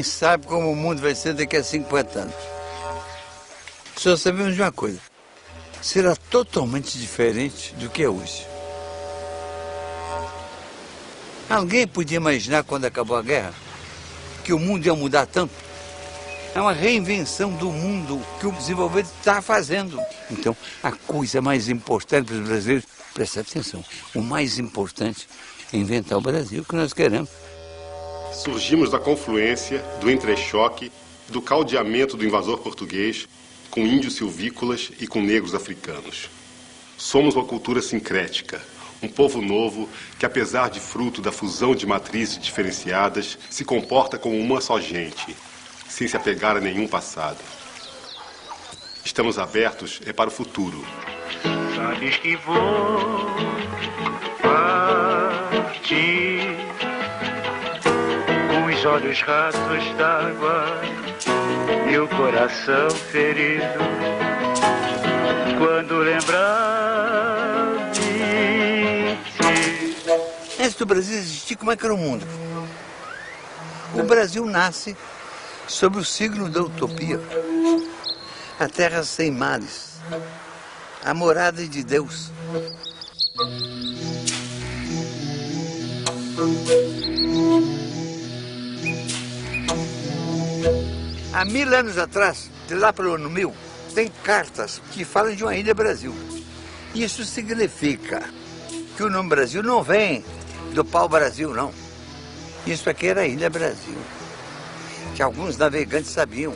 Ninguém sabe como o mundo vai ser daqui a 50 anos. Só sabemos de uma coisa. Será totalmente diferente do que é hoje. Alguém podia imaginar, quando acabou a guerra, que o mundo ia mudar tanto? É uma reinvenção do mundo que o desenvolvimento está fazendo. Então, a coisa mais importante para os brasileiros, presta atenção, o mais importante é inventar o Brasil que nós queremos. Surgimos da confluência, do entrechoque, do caldeamento do invasor português com índios silvícolas e com negros africanos. Somos uma cultura sincrética, um povo novo que, apesar de fruto da fusão de matrizes diferenciadas, se comporta como uma só gente, sem se apegar a nenhum passado. Estamos abertos para o futuro. Sabes que vou partir com os olhos rasos d'água e o coração ferido quando lembrar de ti. Antes do Brasil existir, como é que era o mundo? O Brasil nasce sob o signo da utopia. A terra sem mares, a morada de Deus. Há 1000 anos atrás, de lá pelo ano 1000, tem cartas que falam de uma ilha Brasil. Isso significa que o nome Brasil não vem do pau-brasil, não. Isso aqui era a Ilha Brasil, que alguns navegantes sabiam.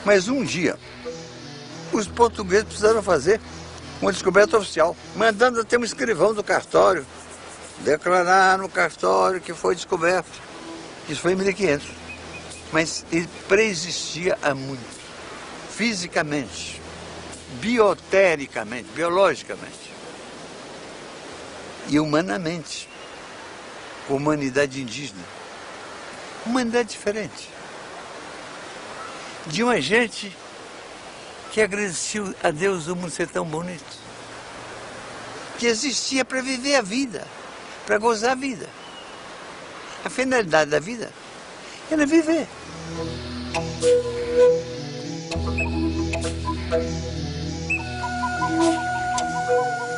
Mas um dia, os portugueses precisaram fazer uma descoberta oficial, mandando até um escrivão do cartório declarar no cartório que foi descoberto. Isso foi em 1500. Mas ele preexistia há muito, fisicamente, biotericamente, biologicamente e humanamente. Humanidade indígena, humanidade diferente, de uma gente que agradeceu a Deus o mundo ser tão bonito, que existia para viver a vida, para gozar a vida. A finalidade da vida era viver.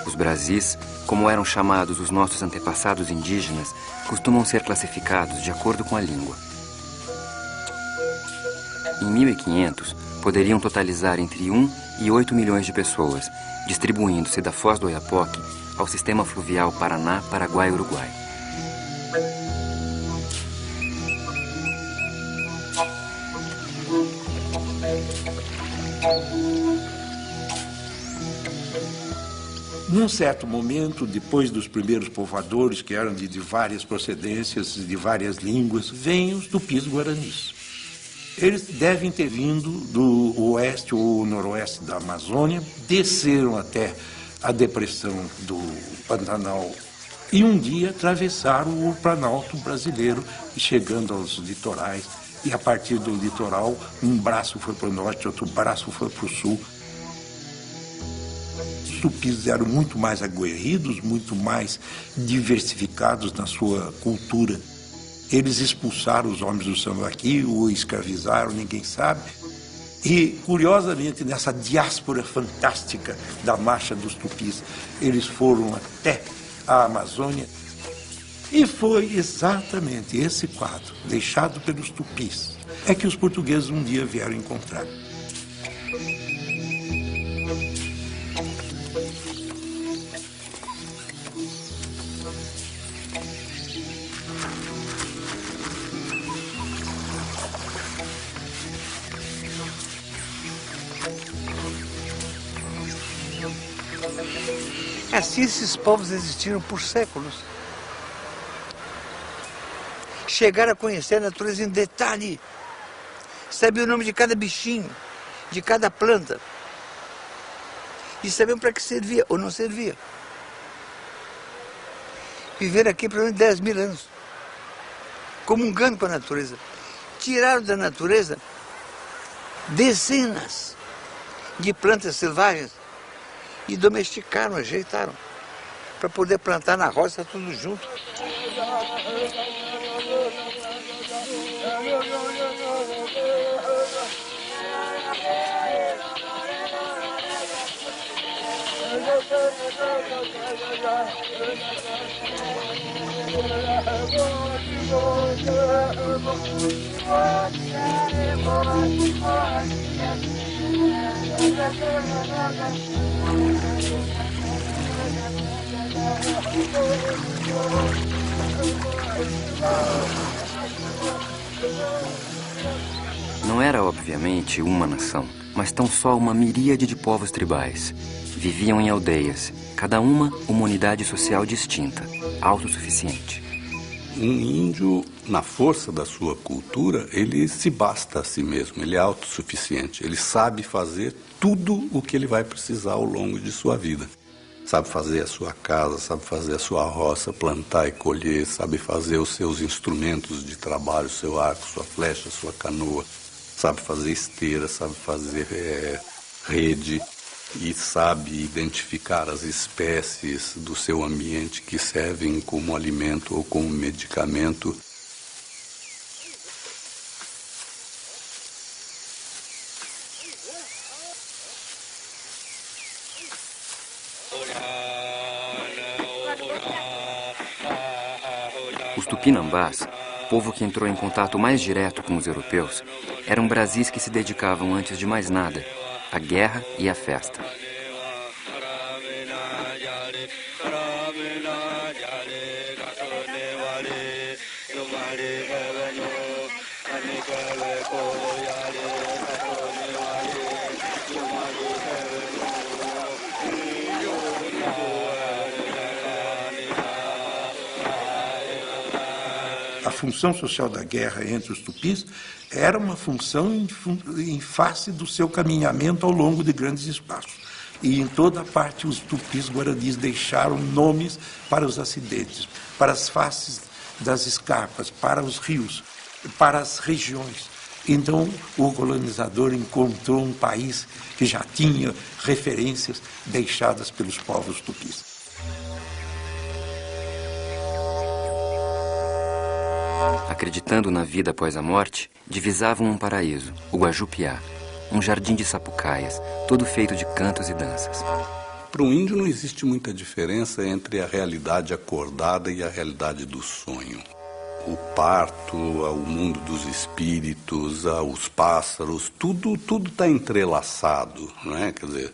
Os Brasis, como eram chamados os nossos antepassados indígenas, costumam ser classificados de acordo com a língua. Em 1500, poderiam totalizar entre 1 e 8 milhões de pessoas, distribuindo-se da Foz do Oiapoque ao sistema fluvial Paraná, Paraguai e Uruguai. Num certo momento, depois dos primeiros povoadores, que eram de várias procedências, de várias línguas, vêm os tupis-guaranis. Eles devem ter vindo do oeste ou noroeste da Amazônia, desceram até a depressão do Pantanal e um dia atravessaram o Planalto brasileiro, chegando aos litorais. E a partir do litoral, um braço foi para o norte, outro braço foi para o sul. Os tupis eram muito mais aguerridos, muito mais diversificados na sua cultura. Eles expulsaram os homens do Sambaqui, ou escravizaram, ninguém sabe. E, curiosamente, nessa diáspora fantástica da marcha dos tupis, eles foram até a Amazônia. E foi exatamente esse quadro, deixado pelos tupis, é que os portugueses um dia vieram encontrar. Assim esses povos existiram por séculos. Chegaram a conhecer a natureza em detalhe. Sabiam o nome de cada bichinho, de cada planta. E sabiam para que servia ou não servia. Viveram aqui por 10 mil anos, comungando com a natureza. Tiraram da natureza dezenas de plantas selvagens e domesticaram, ajeitaram, para poder plantar na roça tudo junto. Não era, obviamente, uma nação, mas tão só uma miríade de povos tribais. Viviam em aldeias, cada uma unidade social distinta, autossuficiente. Um índio, na força da sua cultura, ele se basta a si mesmo, ele é autossuficiente. Ele sabe fazer tudo o que ele vai precisar ao longo de sua vida. Sabe fazer a sua casa, sabe fazer a sua roça, plantar e colher, sabe fazer os seus instrumentos de trabalho, seu arco, sua flecha, sua canoa, sabe fazer esteira, sabe fazer rede e sabe identificar as espécies do seu ambiente que servem como alimento ou como medicamento. Os tupinambás, povo que entrou em contato mais direto com os europeus, eram brasis que se dedicavam, antes de mais nada, à guerra e à festa. A função social da guerra entre os tupis era uma função em face do seu caminhamento ao longo de grandes espaços. E em toda parte os tupis guaranis deixaram nomes para os acidentes, para as faces das escarpas, para os rios, para as regiões. Então o colonizador encontrou um país que já tinha referências deixadas pelos povos tupis. Acreditando na vida após a morte, divisavam um paraíso, o Guajupiá, um jardim de sapucaias, todo feito de cantos e danças. Para um índio não existe muita diferença entre a realidade acordada e a realidade do sonho. O parto, o mundo dos espíritos, os pássaros, tudo está entrelaçado, não é? Quer dizer,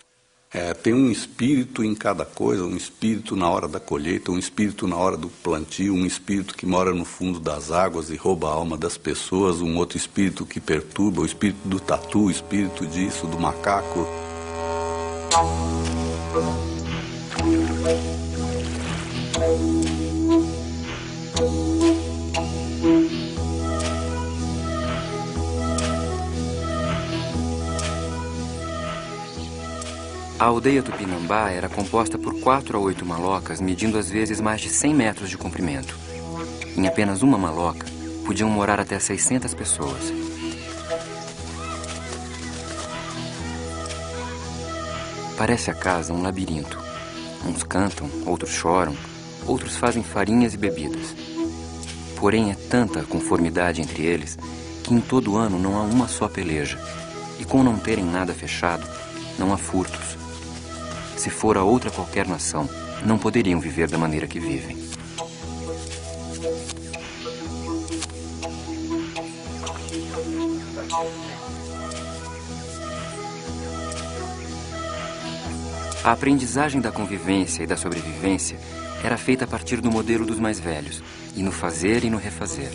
tem um espírito em cada coisa, um espírito na hora da colheita, um espírito na hora do plantio, um espírito que mora no fundo das águas e rouba a alma das pessoas, um outro espírito que perturba, o espírito do tatu, o espírito disso, do macaco. A aldeia Tupinambá era composta por 4 a 8 malocas, medindo às vezes mais de 100 metros de comprimento. Em apenas uma maloca, podiam morar até 600 pessoas. Parece a casa um labirinto. Uns cantam, outros choram, outros fazem farinhas e bebidas. Porém, é tanta a conformidade entre eles que em todo ano não há uma só peleja. E com não terem nada fechado, não há furtos. Se for a outra qualquer nação, não poderiam viver da maneira que vivem. A aprendizagem da convivência e da sobrevivência era feita a partir do modelo dos mais velhos, e no fazer e no refazer.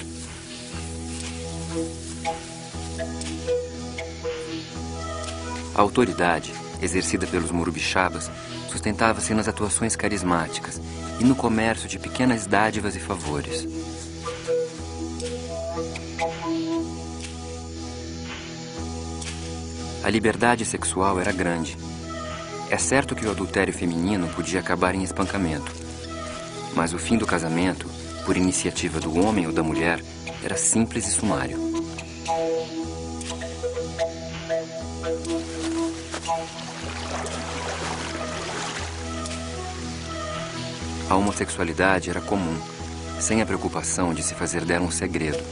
A autoridade, exercida pelos Murubixabas, sustentava-se nas atuações carismáticas e no comércio de pequenas dádivas e favores. A liberdade sexual era grande. É certo que o adultério feminino podia acabar em espancamento, mas o fim do casamento, por iniciativa do homem ou da mulher, era simples e sumário. A homossexualidade era comum, sem a preocupação de se fazer dela um segredo.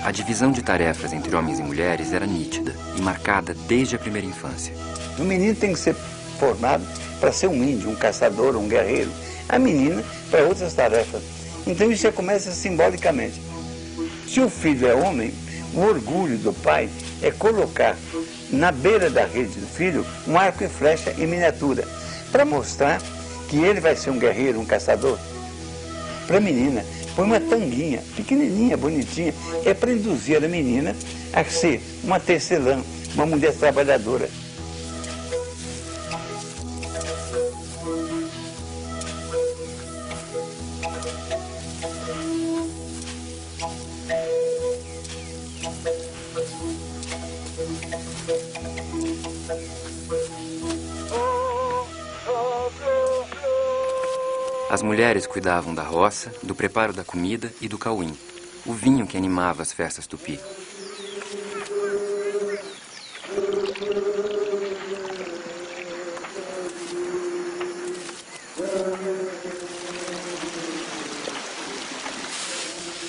A divisão de tarefas entre homens e mulheres era nítida e marcada desde a primeira infância. O menino tem que ser formado para ser um índio, um caçador, um guerreiro. A menina para outras tarefas. Então isso já começa simbolicamente. Se o filho é homem, o orgulho do pai é colocar na beira da rede do filho um arco e flecha em miniatura, para mostrar que ele vai ser um guerreiro, um caçador. Para a menina, põe uma tanguinha, pequenininha, bonitinha, é para induzir a menina a ser uma tecelã, uma mulher trabalhadora. As mulheres cuidavam da roça, do preparo da comida e do cauim, o vinho que animava as festas tupi.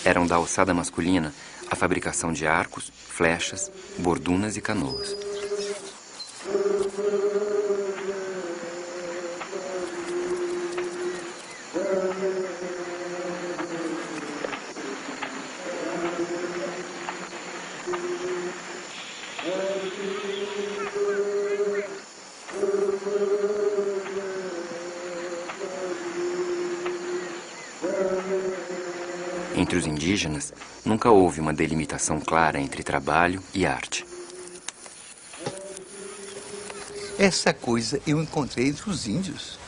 Eram da alçada masculina a fabricação de arcos, flechas, bordunas e canoas. Entre os indígenas, nunca houve uma delimitação clara entre trabalho e arte. Essa coisa eu encontrei entre os índios.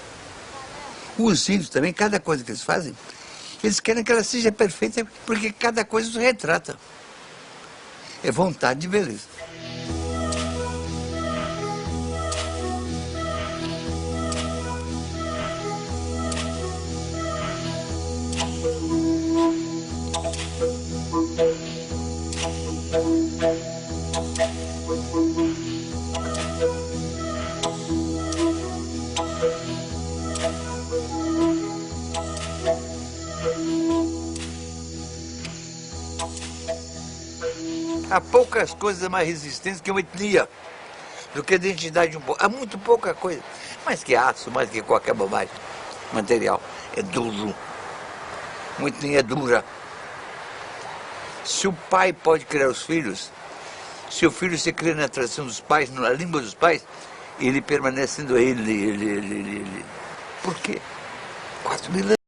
Os índios também, cada coisa que eles fazem, eles querem que ela seja perfeita, porque cada coisa os retrata. É vontade de beleza. Há poucas coisas mais resistentes que uma etnia, do que a identidade de um povo. Há muito pouca coisa, mais que aço, mais que qualquer bobagem. Material é duro, uma etnia é dura. Se o pai pode criar os filhos, se o filho se cria na tradição dos pais, na língua dos pais, ele permanece sendo ele. Por quê? 4.000 anos.